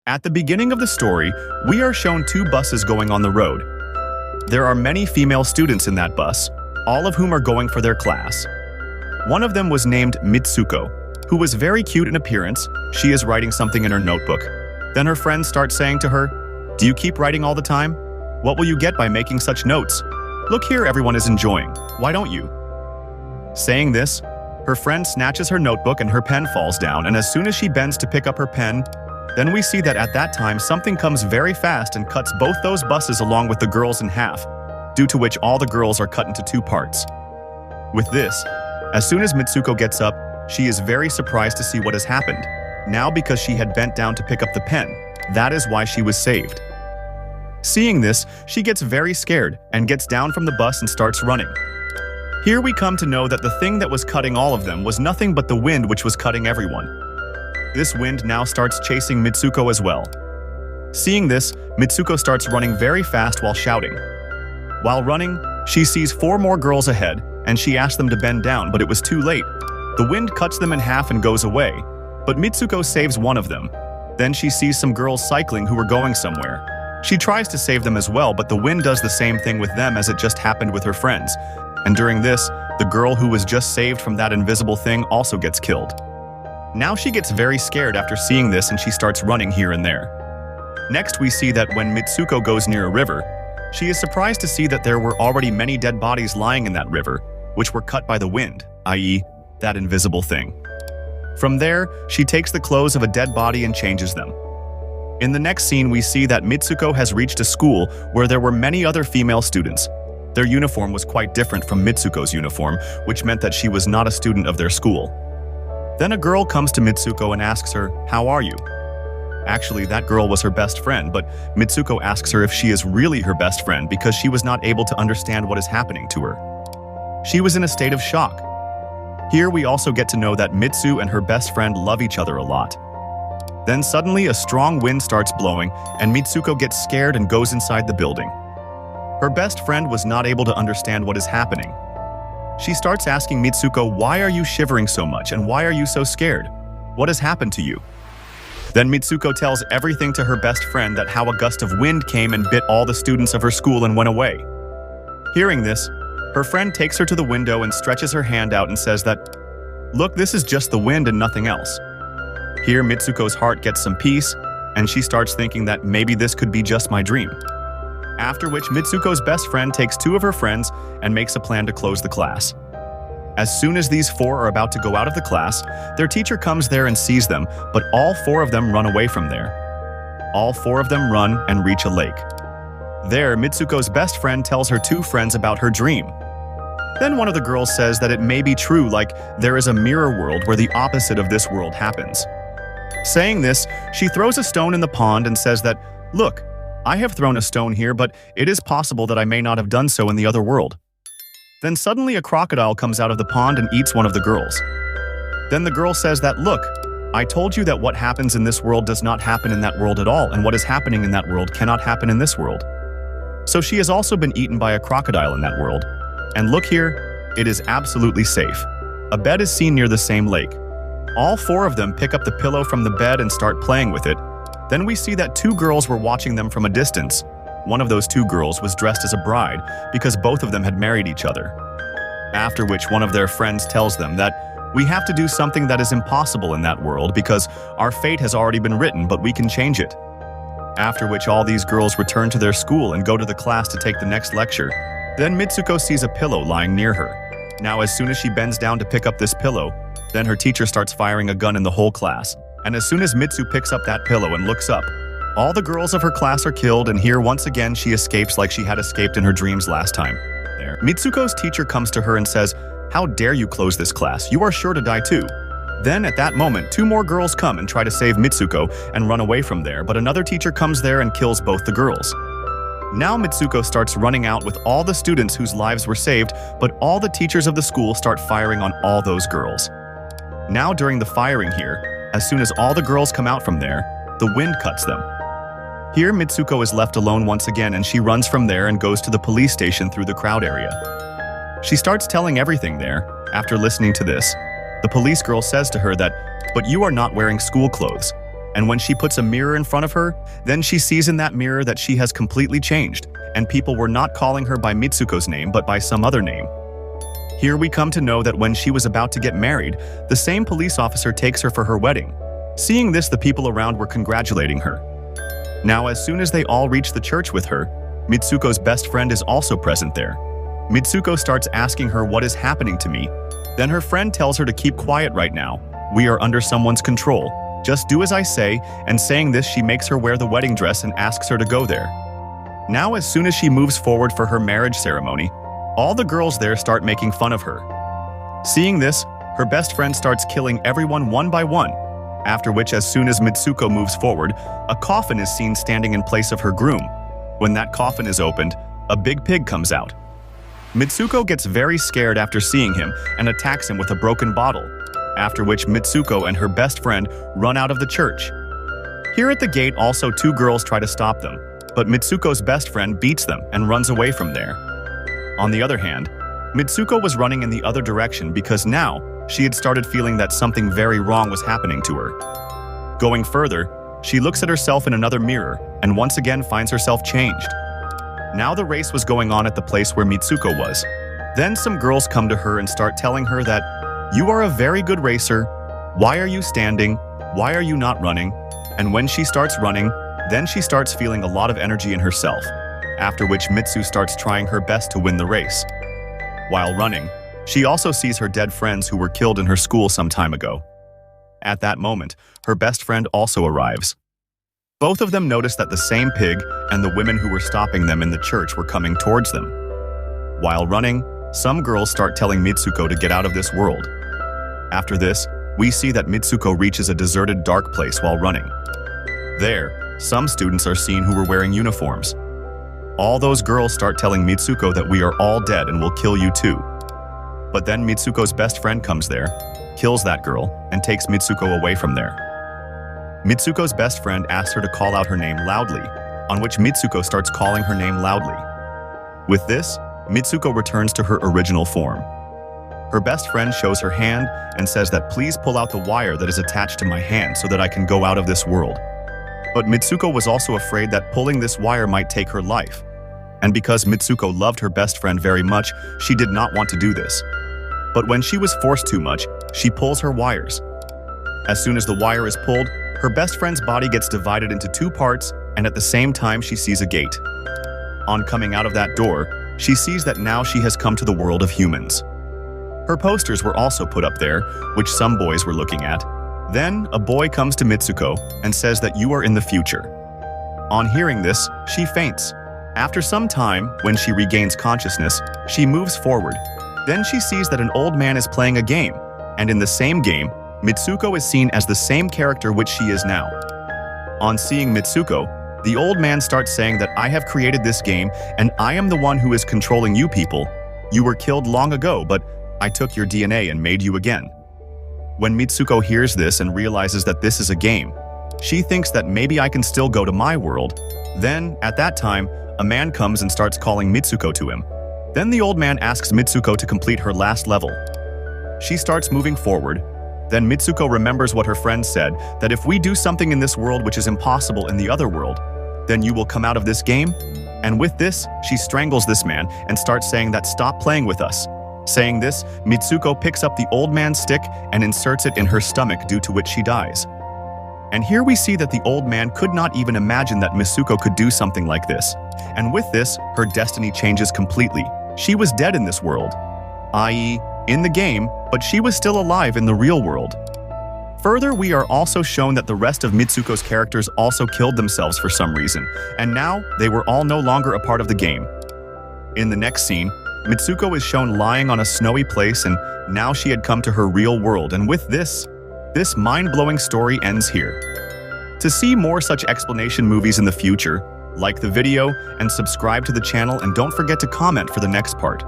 At the beginning of the story, we are shown two buses going on the road. There are many female students in that bus, all of whom are going for their class. One of them was named Mitsuko, who was very cute in appearance. She is writing something in her notebook. Then her friends start saying to her, "Do you keep writing all the time? What will you get by making such notes? Look here, everyone is enjoying. Why don't you?" Saying this, her friend snatches her notebook and her pen falls down, and as soon as she bends to pick up her pen, then we see that at that time something comes very fast and cuts both those buses along with the girls in half, due to which all the girls are cut into two parts. With this, as soon as Mitsuko gets up, she is very surprised to see what has happened. Now because she had bent down to pick up the pen, that is why she was saved. Seeing this, she gets very scared and gets down from the bus and starts running. Here we come to know that the thing that was cutting all of them was nothing but the wind which was cutting everyone. This wind now starts chasing Mitsuko as well. Seeing this, Mitsuko starts running very fast while shouting. While running, she sees 4 more girls ahead, and she asks them to bend down, but it was too late. The wind cuts them in half and goes away, but Mitsuko saves one of them. Then she sees some girls cycling who were going somewhere. She tries to save them as well, but the wind does the same thing with them as it just happened with her friends. And during this, the girl who was just saved from that invisible thing also gets killed. Now she gets very scared after seeing this and she starts running here and there. Next we see that when Mitsuko goes near a river, she is surprised to see that there were already many dead bodies lying in that river, which were cut by the wind, i.e., that invisible thing. From there, she takes the clothes of a dead body and changes them. In the next scene we see that Mitsuko has reached a school where there were many other female students. Their uniform was quite different from Mitsuko's uniform, which meant that she was not a student of their school. Then a girl comes to Mitsuko and asks her, "How are you?" Actually, that girl was her best friend, but Mitsuko asks her if she is really her best friend because she was not able to understand what is happening to her. She was in a state of shock. Here we also get to know that Mitsu and her best friend love each other a lot. Then suddenly a strong wind starts blowing and Mitsuko gets scared and goes inside the building. Her best friend was not able to understand what is happening. She starts asking Mitsuko, "Why are you shivering so much and why are you so scared? What has happened to you?" Then Mitsuko tells everything to her best friend, that how a gust of wind came and bit all the students of her school and went away. Hearing this, her friend takes her to the window and stretches her hand out and says that, "Look, this is just the wind and nothing else." Here Mitsuko's heart gets some peace and she starts thinking that maybe this could be just my dream. After which Mitsuko's best friend takes 2 of her friends and makes a plan to close the class. As soon as these 4 are about to go out of the class, their teacher comes there and sees them, but all 4 of them run away from there. All 4 of them run and reach a lake. There, Mitsuko's best friend tells her 2 friends about her dream. Then one of the girls says that it may be true, like there is a mirror world where the opposite of this world happens. Saying this, she throws a stone in the pond and says that, "Look, I have thrown a stone here, but it is possible that I may not have done so in the other world." Then suddenly a crocodile comes out of the pond and eats one of the girls. Then the girl says that, "Look, I told you that what happens in this world does not happen in that world at all, and what is happening in that world cannot happen in this world." So she has also been eaten by a crocodile in that world. And look here, it is absolutely safe. A bed is seen near the same lake. All 4 of them pick up the pillow from the bed and start playing with it. Then we see that 2 girls were watching them from a distance. One of those 2 girls was dressed as a bride because both of them had married each other. After which one of their friends tells them that we have to do something that is impossible in that world because our fate has already been written, but we can change it. After which all these girls return to their school and go to the class to take the next lecture. Then Mitsuko sees a pillow lying near her. Now as soon as she bends down to pick up this pillow, then her teacher starts firing a gun in the whole class. And as soon as Mitsu picks up that pillow and looks up, all the girls of her class are killed, and here once again she escapes like she had escaped in her dreams last time. There, Mitsuko's teacher comes to her and says, "How dare you close this class? You are sure to die too." Then at that moment, 2 more girls come and try to save Mitsuko and run away from there, but another teacher comes there and kills both the girls. Now Mitsuko starts running out with all the students whose lives were saved, but all the teachers of the school start firing on all those girls. Now during the firing here, as soon as all the girls come out from there, the wind cuts them. Here Mitsuko is left alone once again and she runs from there and goes to the police station through the crowd area. She starts telling everything there. After listening to this, the police girl says to her that, "But you are not wearing school clothes. And when she puts a mirror in front of her, then she sees in that mirror that she has completely changed, and people were not calling her by Mitsuko's name but by some other name. Here we come to know that when she was about to get married, the same police officer takes her for her wedding. Seeing this, the people around were congratulating her. Now, as soon as they all reach the church with her, Mitsuko's best friend is also present there. Mitsuko starts asking her what is happening to me. Then her friend tells her to keep quiet right now. We are under someone's control. Just do as I say, and saying this, she makes her wear the wedding dress and asks her to go there. Now, as soon as she moves forward for her marriage ceremony, all the girls there start making fun of her. Seeing this, her best friend starts killing everyone one by one, after which, as soon as Mitsuko moves forward, a coffin is seen standing in place of her groom. When that coffin is opened, a big pig comes out. Mitsuko gets very scared after seeing him and attacks him with a broken bottle, after which Mitsuko and her best friend run out of the church. Here at the gate, also 2 girls try to stop them, but Mitsuko's best friend beats them and runs away from there. On the other hand, Mitsuko was running in the other direction because now she had started feeling that something very wrong was happening to her. Going further, she looks at herself in another mirror and once again finds herself changed. Now the race was going on at the place where Mitsuko was. Then some girls come to her and start telling her that, "You are a very good racer. Why are you standing? Why are you not running?" And when she starts running, then she starts feeling a lot of energy in herself, after which Mitsu starts trying her best to win the race. While running, she also sees her dead friends who were killed in her school some time ago. At that moment, her best friend also arrives. Both of them notice that the same pig and the women who were stopping them in the church were coming towards them. While running, some girls start telling Mitsuko to get out of this world. After this, we see that Mitsuko reaches a deserted dark place while running. There, some students are seen who were wearing uniforms. All those girls start telling Mitsuko that we are all dead and will kill you too. But then Mitsuko's best friend comes there, kills that girl, and takes Mitsuko away from there. Mitsuko's best friend asks her to call out her name loudly, on which Mitsuko starts calling her name loudly. With this, Mitsuko returns to her original form. Her best friend shows her hand and says that please pull out the wire that is attached to my hand so that I can go out of this world. But Mitsuko was also afraid that pulling this wire might take her life. And because Mitsuko loved her best friend very much, she did not want to do this. But when she was forced too much, she pulls her wires. As soon as the wire is pulled, her best friend's body gets divided into 2 parts, and at the same time she sees a gate. On coming out of that door, she sees that now she has come to the world of humans. Her posters were also put up there, which some boys were looking at. Then, a boy comes to Mitsuko and says that you are in the future. On hearing this, she faints. After some time, when she regains consciousness, she moves forward. Then she sees that an old man is playing a game, and in the same game, Mitsuko is seen as the same character which she is now. On seeing Mitsuko, the old man starts saying that I have created this game and I am the one who is controlling you people. You were killed long ago, but I took your DNA and made you again. When Mitsuko hears this and realizes that this is a game, she thinks that maybe I can still go to my world. Then, at that time, a man comes and starts calling Mitsuko to him. Then the old man asks Mitsuko to complete her last level. She starts moving forward. Then Mitsuko remembers what her friend said, that if we do something in this world which is impossible in the other world, then you will come out of this game. And with this, she strangles this man and starts saying that stop playing with us. Saying this, Mitsuko picks up the old man's stick and inserts it in her stomach, due to which she dies. And here we see that the old man could not even imagine that Mitsuko could do something like this. And with this, her destiny changes completely. She was dead in this world, i.e., in the game, but she was still alive in the real world. Further, we are also shown that the rest of Mitsuko's characters also killed themselves for some reason, and now they were all no longer a part of the game. In the next scene, Mitsuko is shown lying on a snowy place, and now she had come to her real world, and with this mind-blowing story ends here. To see more such explanation movies in the future, like the video and subscribe to the channel, and don't forget to comment for the next part.